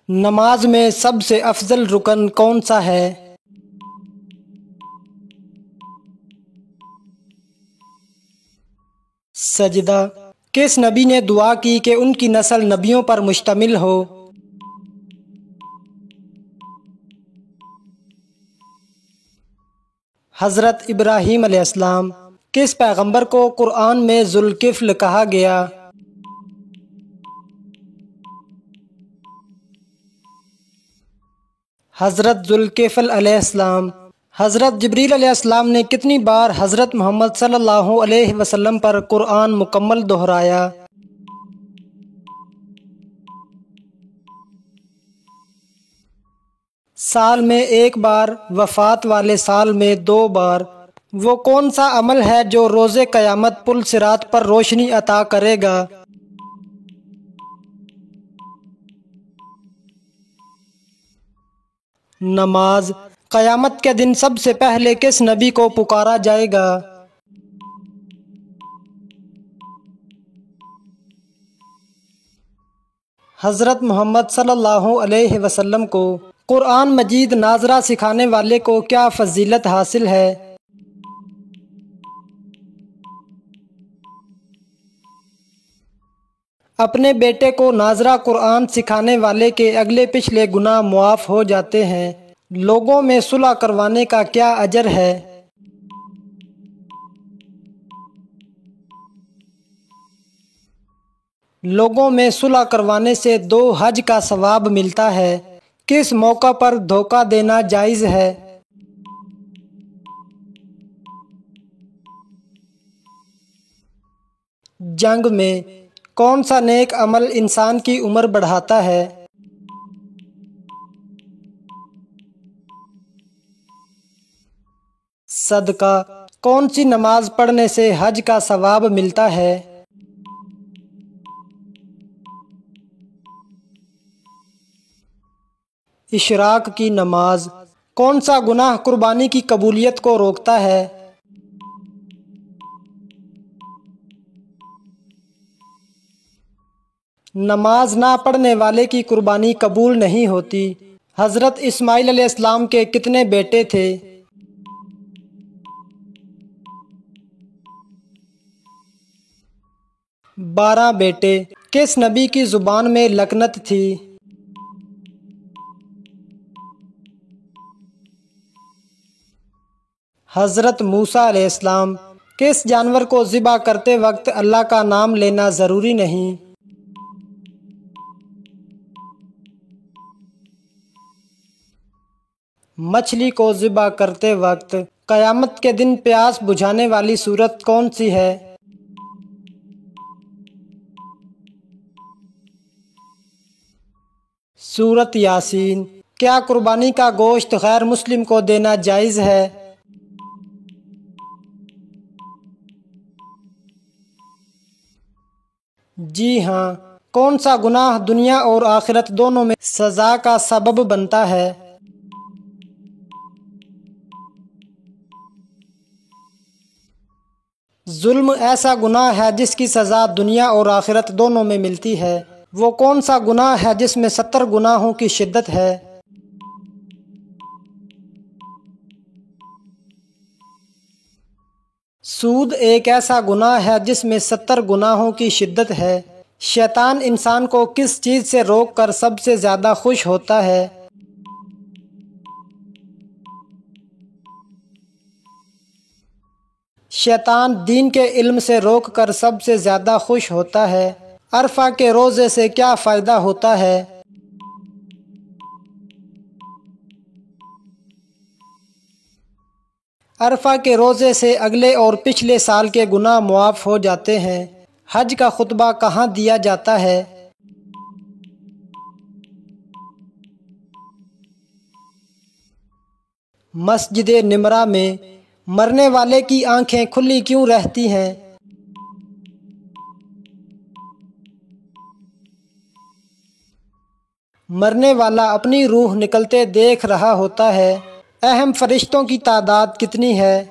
نماز میں سب سے افضل رکن کون سا ہے؟ سجدہ۔ کس نبی نے دعا کی کہ ان کی نسل نبیوں پر مشتمل ہو؟ حضرت ابراہیم علیہ السلام۔ کس پیغمبر کو قرآن میں ذوالکفل کہا گیا؟ حضرت ذوالکفل علیہ السلام۔ حضرت جبریل علیہ السلام نے کتنی بار حضرت محمد صلی اللہ علیہ وسلم پر قرآن مکمل دہرایا؟ سال میں ایک بار، وفات والے سال میں 2 بار۔ وہ کون سا عمل ہے جو روز قیامت پل صراط پر روشنی عطا کرے گا؟ نماز۔ قیامت کے دن سب سے پہلے کس نبی کو پکارا جائے گا؟ حضرت محمد صلی اللہ علیہ وسلم کو۔ قرآن مجید ناظرہ سکھانے والے کو کیا فضیلت حاصل ہے؟ اپنے بیٹے کو ناظرہ قرآن سکھانے والے کے اگلے پچھلے گناہ معاف ہو جاتے ہیں۔ لوگوں میں صلح کروانے کا کیا اجر ہے؟ لوگوں میں صلح کروانے سے 2 حج کا ثواب ملتا ہے۔ کس موقع پر دھوکہ دینا جائز ہے؟ جنگ میں۔ کون سا نیک عمل انسان کی عمر بڑھاتا ہے؟ صدقہ۔ کون سی نماز پڑھنے سے حج کا ثواب ملتا ہے؟ اشراق کی نماز۔ کون سا گناہ قربانی کی قبولیت کو روکتا ہے؟ نماز نہ پڑھنے والے کی قربانی قبول نہیں ہوتی۔ حضرت اسماعیل علیہ السلام کے کتنے بیٹے تھے؟ 12 بیٹے۔ کس نبی کی زبان میں لکنت تھی؟ حضرت موسیٰ علیہ السلام۔ کس جانور کو ذبح کرتے وقت اللہ کا نام لینا ضروری نہیں؟ مچھلی کو ذبح کرتے وقت۔ قیامت کے دن پیاس بجھانے والی سورت کون سی ہے؟ سورت یاسین۔ کیا قربانی کا گوشت غیر مسلم کو دینا جائز ہے؟ جی ہاں۔ کون سا گناہ دنیا اور آخرت دونوں میں سزا کا سبب بنتا ہے؟ ظلم ایسا گناہ ہے جس کی سزا دنیا اور آخرت دونوں میں ملتی ہے۔ وہ کون سا گناہ ہے جس میں 70 گناہوں کی شدت ہے؟ سود ایک ایسا گناہ ہے جس میں 70 گناہوں کی شدت ہے۔ شیطان انسان کو کس چیز سے روک کر سب سے زیادہ خوش ہوتا ہے؟ شیطان دین کے علم سے روک کر سب سے زیادہ خوش ہوتا ہے۔ عرفہ کے روزے سے کیا فائدہ ہوتا ہے؟ عرفہ کے روزے سے اگلے اور پچھلے سال کے گناہ معاف ہو جاتے ہیں۔ حج کا خطبہ کہاں دیا جاتا ہے؟ مسجد نمرہ میں۔ مرنے والے کی آنکھیں کھلی کیوں رہتی ہیں؟ مرنے والا اپنی روح نکلتے دیکھ رہا ہوتا ہے۔ اہم فرشتوں کی تعداد کتنی ہے؟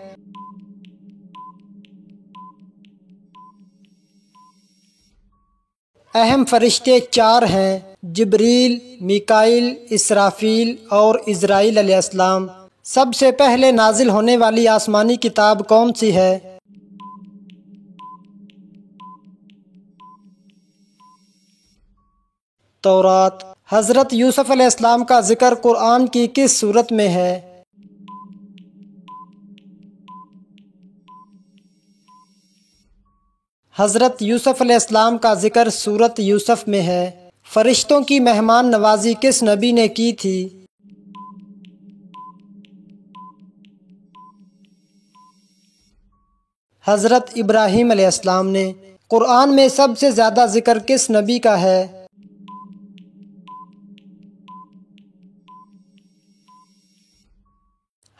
اہم فرشتے 4 ہیں۔ جبریل، میکائیل، اسرافیل اور عزرائیل علیہ السلام۔ سب سے پہلے نازل ہونے والی آسمانی کتاب کون سی ہے؟ تورات۔ حضرت یوسف علیہ السلام کا ذکر قرآن کی کس سورت میں ہے؟ حضرت یوسف علیہ السلام کا ذکر سورت یوسف میں ہے۔ فرشتوں کی مہمان نوازی کس نبی نے کی تھی؟ حضرت ابراہیم علیہ السلام نے۔ قرآن میں سب سے زیادہ ذکر کس نبی کا ہے؟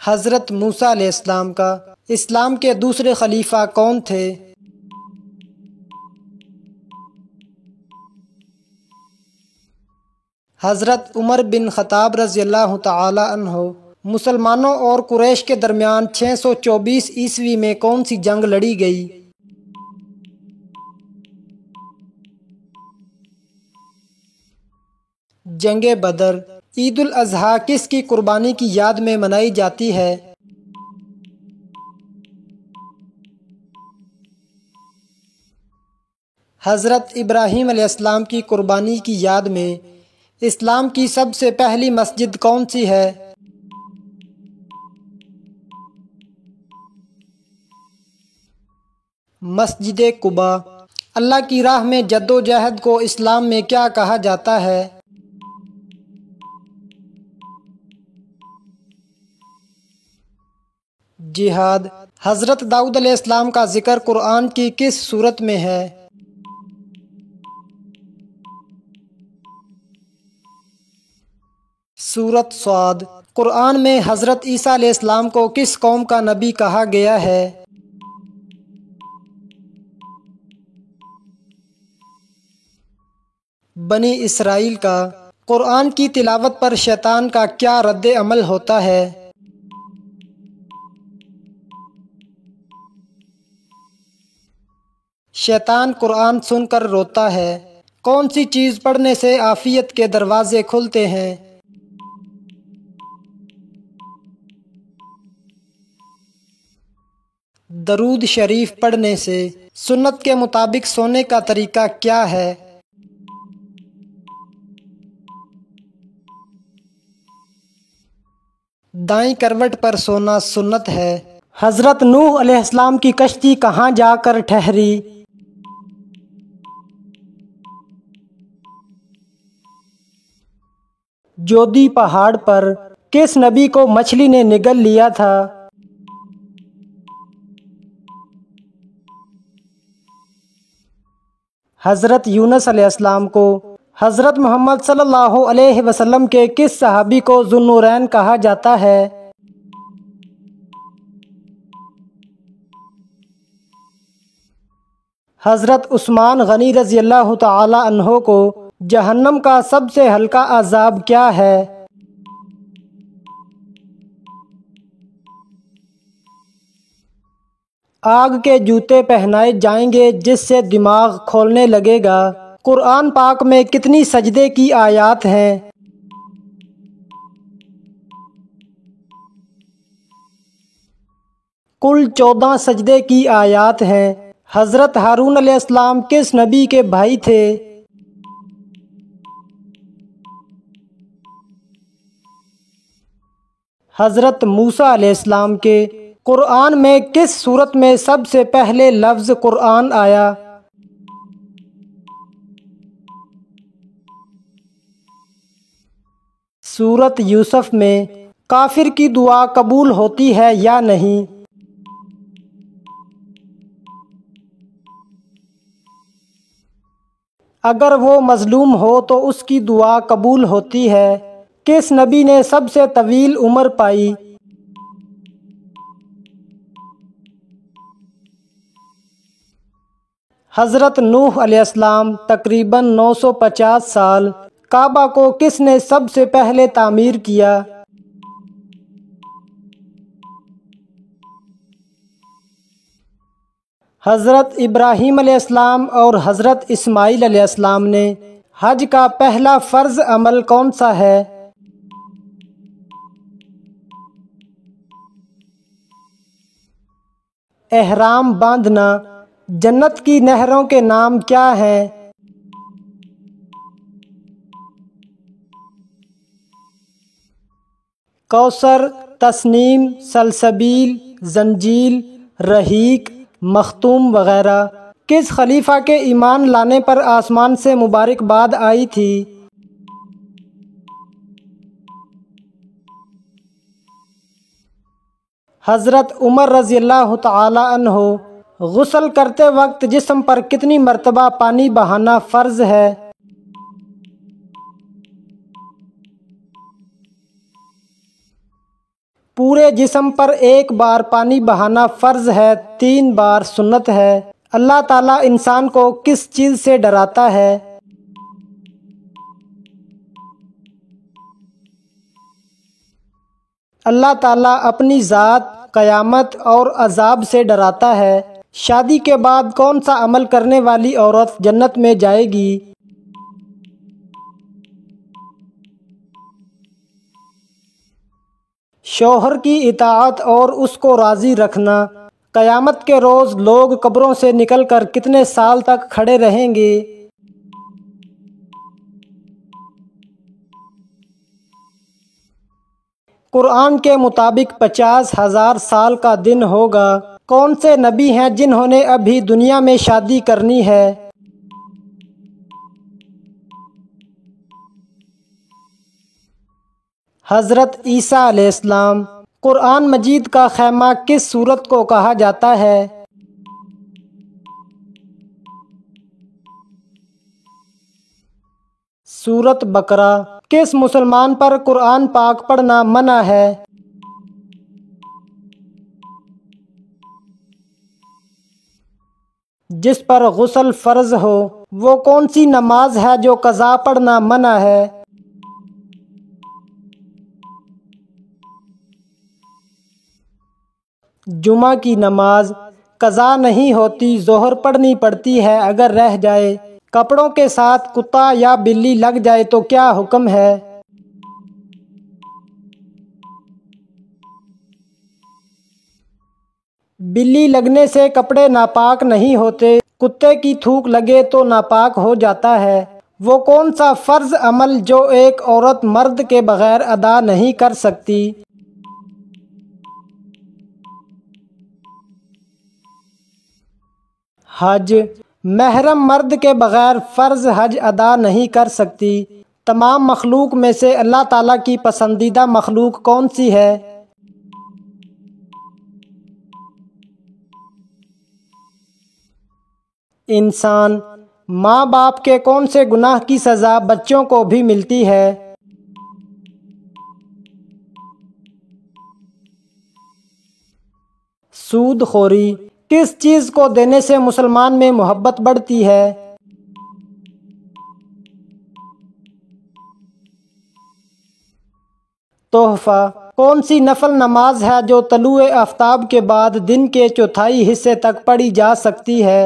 حضرت موسیٰ علیہ السلام کا۔ اسلام کے دوسرے خلیفہ کون تھے؟ حضرت عمر بن خطاب رضی اللہ تعالی عنہ۔ مسلمانوں اور قریش کے درمیان 624 عیسوی میں کون سی جنگ لڑی گئی؟ جنگ بدر۔ عید الاضحیٰ کس کی قربانی کی یاد میں منائی جاتی ہے؟ حضرت ابراہیم علیہ السلام کی قربانی کی یاد میں۔ اسلام کی سب سے پہلی مسجد کون سی ہے؟ مسجد قباء۔ اللہ کی راہ میں جدوجہد کو اسلام میں کیا کہا جاتا ہے؟ جہاد۔ حضرت داؤد علیہ السلام کا ذکر قرآن کی کس سورت میں ہے؟ سورت صاد۔ قرآن میں حضرت عیسیٰ علیہ السلام کو کس قوم کا نبی کہا گیا ہے؟ بنی اسرائیل کا۔ قرآن کی تلاوت پر شیطان کا کیا رد عمل ہوتا ہے؟ شیطان قرآن سن کر روتا ہے۔ کون سی چیز پڑھنے سے عافیت کے دروازے کھلتے ہیں؟ درود شریف پڑھنے سے۔ سنت کے مطابق سونے کا طریقہ کیا ہے؟ دائیں کروٹ پر سونا سنت ہے۔ حضرت نوح علیہ السلام کی کشتی کہاں جا کر ٹھہری؟ جودی پہاڑ پر۔ کس نبی کو مچھلی نے نگل لیا تھا؟ حضرت یونس علیہ السلام کو۔ حضرت محمد صلی اللہ علیہ وسلم کے کس صحابی کو ذو النورین کہا جاتا ہے؟ حضرت عثمان غنی رضی اللہ تعالی عنہ کو جہنم کا سب سے ہلکا عذاب کیا ہے؟ آگ کے جوتے پہنائے جائیں گے جس سے دماغ کھولنے لگے گا۔ قرآن پاک میں کتنی سجدے کی آیات ہیں؟ کل 14 سجدے کی آیات ہیں۔ حضرت ہارون علیہ السلام کس نبی کے بھائی تھے؟ حضرت موسیٰ علیہ السلام کے۔ قرآن میں کس سورت میں سب سے پہلے لفظ قرآن آیا؟ سورت یوسف میں۔ کافر کی دعا قبول ہوتی ہے یا نہیں؟ اگر وہ مظلوم ہو تو اس کی دعا قبول ہوتی ہے۔ کس نبی نے سب سے طویل عمر پائی؟ حضرت نوح علیہ السلام۔ تقریباً 950 سال۔ کعبہ کو کس نے سب سے پہلے تعمیر کیا؟ حضرت ابراہیم علیہ السلام اور حضرت اسماعیل علیہ السلام نے۔ حج کا پہلا فرض عمل کون سا ہے؟ احرام باندھنا۔ جنت کی نہروں کے نام کیا ہیں؟ کوثر، تسنیم، سلسبیل، زنجیل، رحیق، مختوم وغیرہ۔ کس خلیفہ کے ایمان لانے پر آسمان سے مبارکباد آئی تھی؟ حضرت عمر رضی اللہ تعالی عنہ۔ غسل کرتے وقت جسم پر کتنی مرتبہ پانی بہانا فرض ہے؟ پورے جسم پر ایک بار پانی بہانا فرض ہے، 3 بار سنت ہے۔ اللہ تعالیٰ انسان کو کس چیز سے ڈراتا ہے؟ اللہ تعالیٰ اپنی ذات، قیامت اور عذاب سے ڈراتا ہے۔ شادی کے بعد کون سا عمل کرنے والی عورت جنت میں جائے گی؟ شوہر کی اطاعت اور اس کو راضی رکھنا۔ قیامت کے روز لوگ قبروں سے نکل کر کتنے سال تک کھڑے رہیں گے؟ قرآن کے مطابق 50,000 سال کا دن ہوگا۔ کون سے نبی ہیں جنہوں نے ابھی دنیا میں شادی کرنی ہے؟ حضرت عیسیٰ علیہ السلام۔ قرآن مجید کا خیمہ کس سورت کو کہا جاتا ہے؟ سورت بقرہ۔ کس مسلمان پر قرآن پاک پڑھنا منع ہے؟ جس پر غسل فرض ہو۔ وہ کون سی نماز ہے جو قضا پڑھنا منع ہے؟ جمعہ کی نماز۔ قضا نہیں ہوتی، ظہر پڑھنی پڑتی ہے اگر رہ جائے۔ کپڑوں کے ساتھ کتا یا بلی لگ جائے تو کیا حکم ہے؟ بلی لگنے سے کپڑے ناپاک نہیں ہوتے، کتے کی تھوک لگے تو ناپاک ہو جاتا ہے۔ وہ کون سا فرض عمل جو ایک عورت مرد کے بغیر ادا نہیں کر سکتی؟ حج۔ محرم مرد کے بغیر فرض حج ادا نہیں کر سکتی۔ تمام مخلوق میں سے اللہ تعالیٰ کی پسندیدہ مخلوق کون سی ہے؟ انسان۔ ماں باپ کے کون سے گناہ کی سزا بچوں کو بھی ملتی ہے؟ سود خوری۔ کس چیز کو دینے سے مسلمان میں محبت بڑھتی ہے؟ تحفہ۔ کون سی نفل نماز ہے جو طلوع آفتاب کے بعد دن کے چوتھائی حصے تک پڑھی جا سکتی ہے؟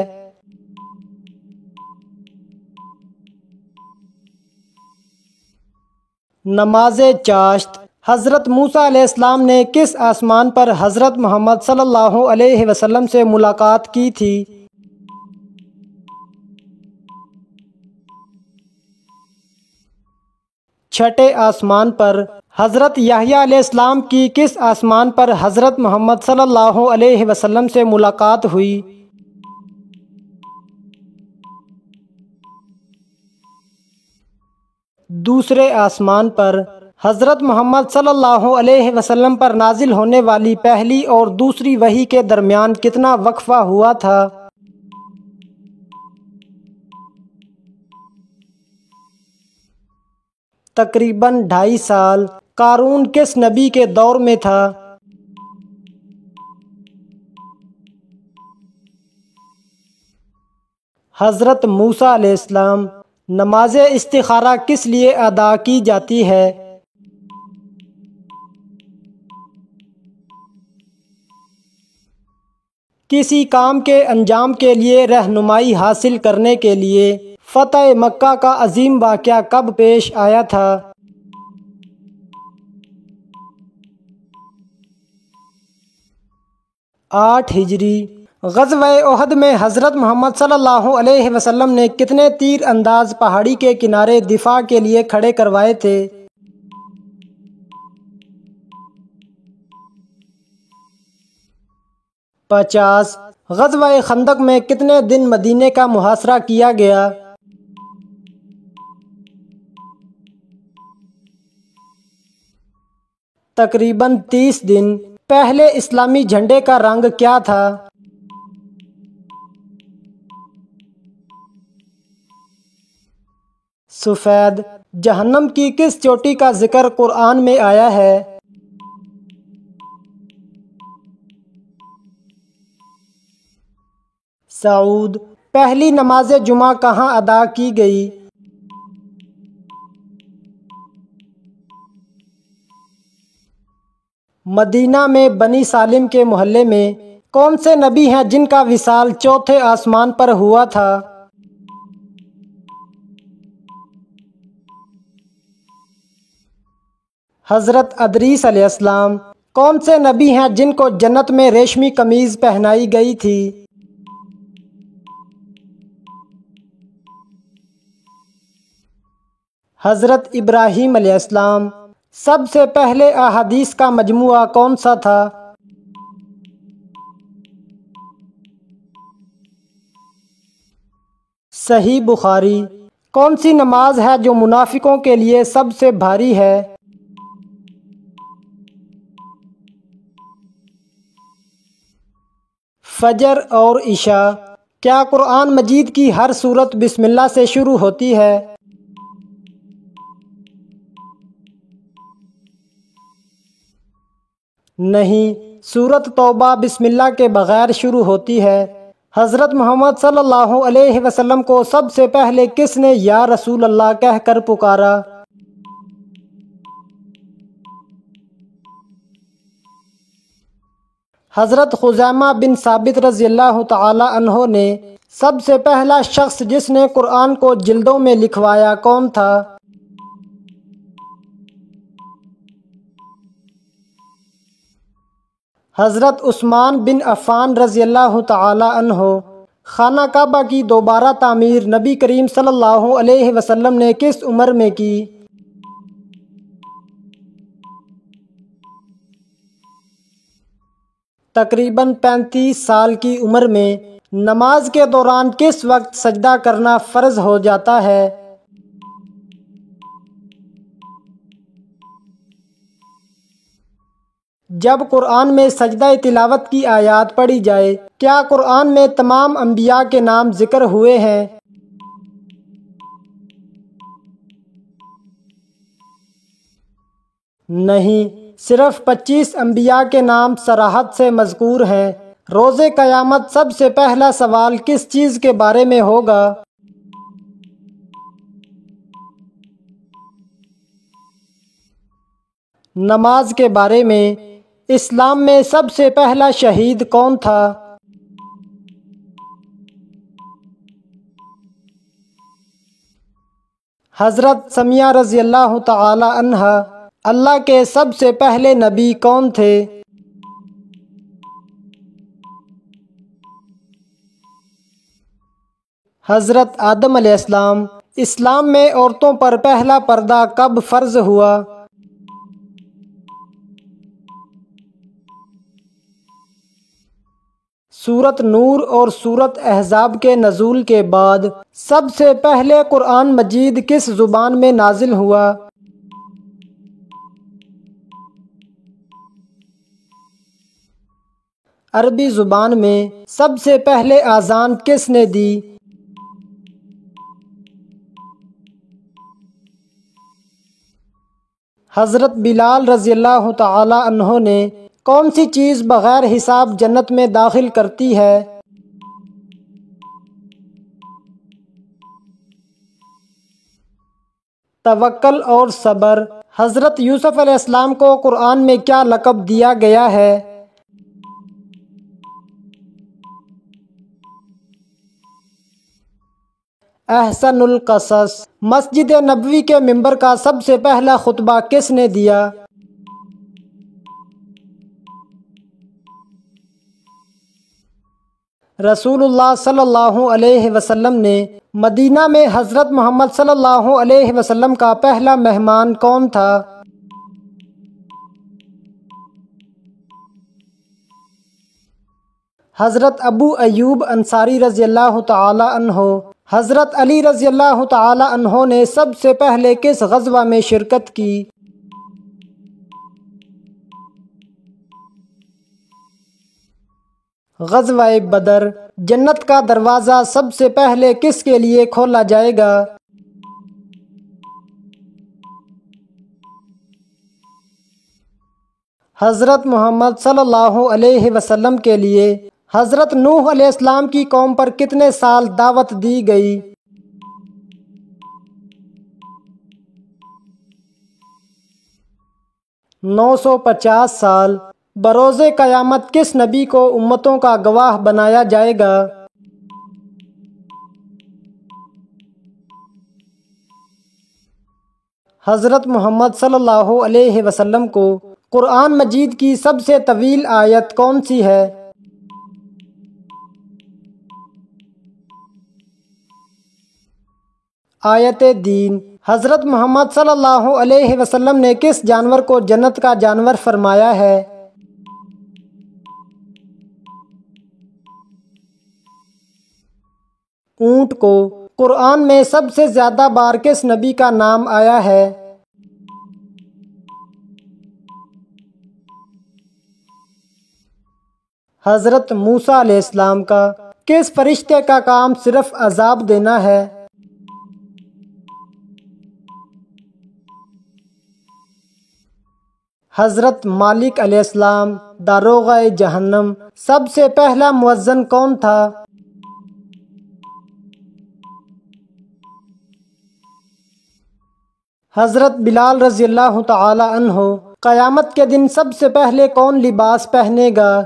نماز چاشت۔ حضرت موسیٰ علیہ السلام نے کس آسمان پر حضرت محمد صلی اللہ علیہ وسلم سے ملاقات کی تھی؟ چھٹے آسمان پر۔ حضرت یحییٰ علیہ السلام کی کس آسمان پر حضرت محمد صلی اللہ علیہ وسلم سے ملاقات ہوئی؟ دوسرے آسمان پر۔ حضرت محمد صلی اللہ علیہ وسلم پر نازل ہونے والی پہلی اور دوسری وحی کے درمیان کتنا وقفہ ہوا تھا؟ تقریباً 2.5 سال۔ قارون کس نبی کے دور میں تھا؟ حضرت موسیٰ علیہ السلام۔ نماز استخارہ کس لیے ادا کی جاتی ہے؟ کسی کام کے انجام کے لیے رہنمائی حاصل کرنے کے لیے۔ فتح مکہ کا عظیم واقعہ کب پیش آیا تھا؟ 8 ہجری۔ غزوہ احد میں حضرت محمد صلی اللہ علیہ وسلم نے کتنے تیر انداز پہاڑی کے کنارے دفاع کے لیے کھڑے کروائے تھے؟ 50۔ غزوہ خندق میں کتنے دن مدینے کا محاصرہ کیا گیا؟ 30 دن۔ پہلے اسلامی جھنڈے کا رنگ کیا تھا؟ سفید۔ جہنم کی کس چوٹی کا ذکر قرآن میں آیا ہے؟ سعود۔ پہلی نماز جمعہ کہاں ادا کی گئی؟ مدینہ میں بنی سالم کے محلے میں۔ کون سے نبی ہیں جن کا وصال چوتھے آسمان پر ہوا تھا؟ حضرت ادریس علیہ السلام۔ کون سے نبی ہیں جن کو جنت میں ریشمی قمیض پہنائی گئی تھی؟ حضرت ابراہیم علیہ السلام۔ سب سے پہلے احادیث کا مجموعہ کون سا تھا؟ صحیح بخاری۔ کون سی نماز ہے جو منافقوں کے لیے سب سے بھاری ہے؟ فجر اور عشاء۔ کیا قرآن مجید کی ہر سورت بسم اللہ سے شروع ہوتی ہے؟ نہیں، سورت توبہ بسم اللہ کے بغیر شروع ہوتی ہے۔ حضرت محمد صلی اللہ علیہ وسلم کو سب سے پہلے کس نے یا رسول اللہ کہہ کر پکارا؟ حضرت خزیمہ بن ثابت رضی اللہ تعالی عنہ نے سب سے پہلا شخص جس نے قرآن کو جلدوں میں لکھوایا کون تھا؟ حضرت عثمان بن عفان رضی اللہ تعالی عنہ۔ خانہ کعبہ کی دوبارہ تعمیر نبی کریم صلی اللہ علیہ وسلم نے کس عمر میں کی؟ تقریباً 35 سال کی عمر میں۔ نماز کے دوران کس وقت سجدہ کرنا فرض ہو جاتا ہے؟ جب قرآن میں سجدہ تلاوت کی آیات پڑھی جائے، کیا قرآن میں تمام انبیاء کے نام ذکر ہوئے ہیں؟ نہیں، صرف 25 انبیاء کے نام صراحت سے مذکور ہیں۔ روز قیامت سب سے پہلا سوال کس چیز کے بارے میں ہوگا؟ نماز کے بارے میں۔ اسلام میں سب سے پہلا شہید کون تھا؟ حضرت سمیہ رضی اللہ تعالی عنہا۔ اللہ کے سب سے پہلے نبی کون تھے؟ حضرت آدم علیہ السلام۔ اسلام میں عورتوں پر پہلا پردہ کب فرض ہوا؟ سورت نور اور سورت احزاب کے نزول کے بعد سب سے پہلے قرآن مجید کس زبان میں نازل ہوا؟ عربی زبان میں۔ سب سے پہلے اذان کس نے دی؟ حضرت بلال رضی اللہ تعالی عنہ نے۔ کون سی چیز بغیر حساب جنت میں داخل کرتی ہے؟ توکل اور صبر۔ حضرت یوسف علیہ السلام کو قرآن میں کیا لقب دیا گیا ہے؟ احسن القصص۔ مسجد نبوی کے منبر کا سب سے پہلا خطبہ کس نے دیا؟ رسول اللہ صلی اللہ علیہ وسلم نے۔ مدینہ میں حضرت محمد صلی اللہ علیہ وسلم کا پہلا مہمان کون تھا؟ حضرت ابو ایوب انصاری رضی اللہ تعالی عنہ۔ حضرت علی رضی اللہ تعالی عنہ نے سب سے پہلے کس غزوہ میں شرکت کی؟ غزوہ بدر۔ جنت کا دروازہ سب سے پہلے کس کے لیے کھولا جائے گا؟ حضرت محمد صلی اللہ علیہ وسلم کے لیے۔ حضرت نوح علیہ السلام کی قوم پر کتنے سال دعوت دی گئی؟ 950 سال۔ بروز قیامت کس نبی کو امتوں کا گواہ بنایا جائے گا؟ حضرت محمد صلی اللہ علیہ وسلم کو۔ قرآن مجید کی سب سے طویل آیت کون سی ہے؟ آیت دین۔ حضرت محمد صلی اللہ علیہ وسلم نے کس جانور کو جنت کا جانور فرمایا ہے؟ اونٹ کو۔ قرآن میں سب سے زیادہ بار کس نبی کا نام آیا ہے؟ حضرت موسیٰ علیہ السلام کا۔ کس فرشتے کا کام صرف عذاب دینا ہے؟ حضرت مالک علیہ السلام، داروغہ جہنم۔ سب سے پہلا مؤذن کون تھا؟ حضرت بلال رضی اللہ تعالی عنہ۔ قیامت کے دن سب سے پہلے کون لباس پہنے گا؟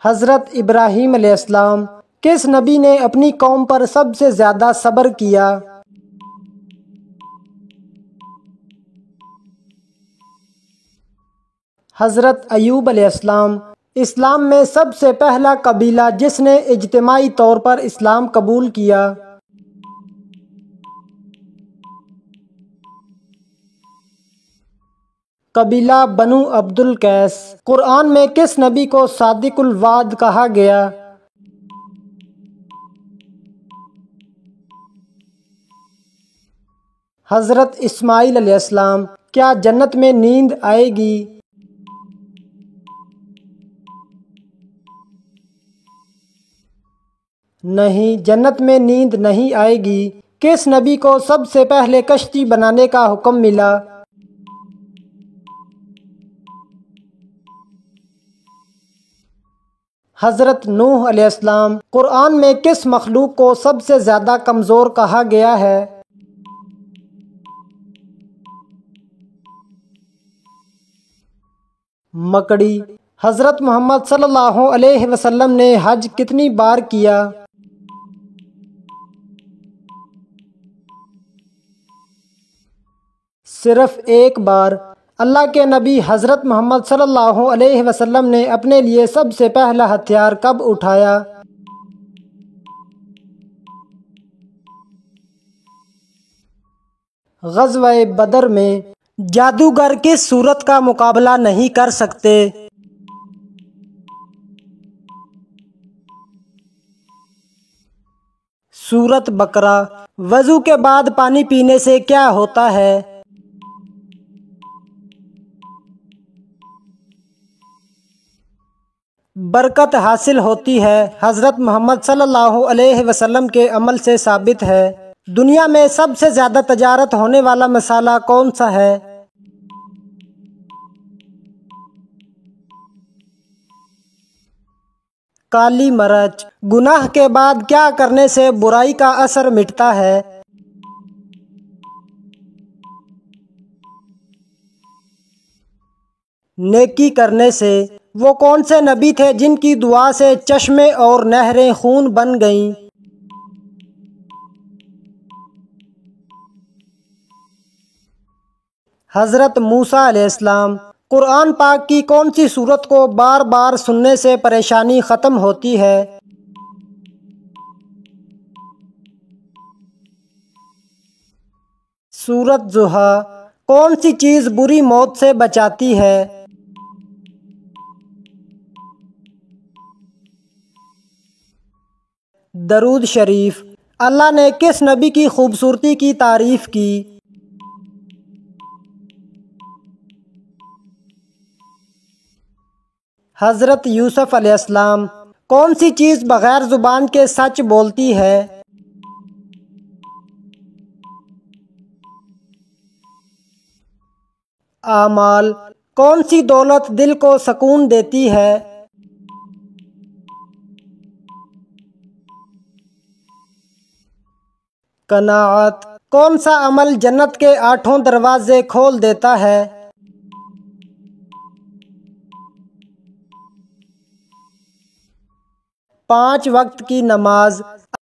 حضرت ابراہیم علیہ السلام۔ کس نبی نے اپنی قوم پر سب سے زیادہ صبر کیا؟ حضرت ایوب علیہ السلام۔ اسلام میں سب سے پہلا قبیلہ جس نے اجتماعی طور پر اسلام قبول کیا؟ قبیلہ بنو عبد القیس۔ قرآن میں کس نبی کو صادق الوعد کہا گیا؟ حضرت اسماعیل علیہ السلام۔ کیا جنت میں نیند آئے گی؟ نہیں، جنت میں نیند نہیں آئے گی۔ کس نبی کو سب سے پہلے کشتی بنانے کا حکم ملا؟ حضرت نوح علیہ السلام۔ قرآن میں کس مخلوق کو سب سے زیادہ کمزور کہا گیا ہے؟ مکڑی۔ حضرت محمد صلی اللہ علیہ وسلم نے حج کتنی بار کیا؟ صرف ایک بار۔ اللہ کے نبی حضرت محمد صلی اللہ علیہ وسلم نے اپنے لیے سب سے پہلا ہتھیار کب اٹھایا؟ غزوہ بدر میں۔ جادوگر کس صورت کا مقابلہ نہیں کر سکتے؟ سورۃ بقرہ۔ وضو کے بعد پانی پینے سے کیا ہوتا ہے؟ برکت حاصل ہوتی ہے۔ حضرت محمد صلی اللہ علیہ وسلم کے عمل سے ثابت ہے۔ دنیا میں سب سے زیادہ تجارت ہونے والا مسالہ کون سا ہے؟ کالی مرچ۔ گناہ کے بعد کیا کرنے سے برائی کا اثر مٹتا ہے؟ نیکی کرنے سے۔ وہ کون سے نبی تھے جن کی دعا سے چشمے اور نہریں خون بن گئیں؟ حضرت موسیٰ علیہ السلام۔ قرآن پاک کی کون سی سورت کو بار بار سننے سے پریشانی ختم ہوتی ہے؟ سورت ضحیٰ۔ کون سی چیز بری موت سے بچاتی ہے؟ درود شریف۔ اللہ نے کس نبی کی خوبصورتی کی تعریف کی؟ حضرت یوسف علیہ السلام۔ کون سی چیز بغیر زبان کے سچ بولتی ہے؟ اعمال۔ کون سی دولت دل کو سکون دیتی ہے؟ قناعت۔ کون سا عمل جنت کے 8 دروازے کھول دیتا ہے؟ 5 وقت کی نماز۔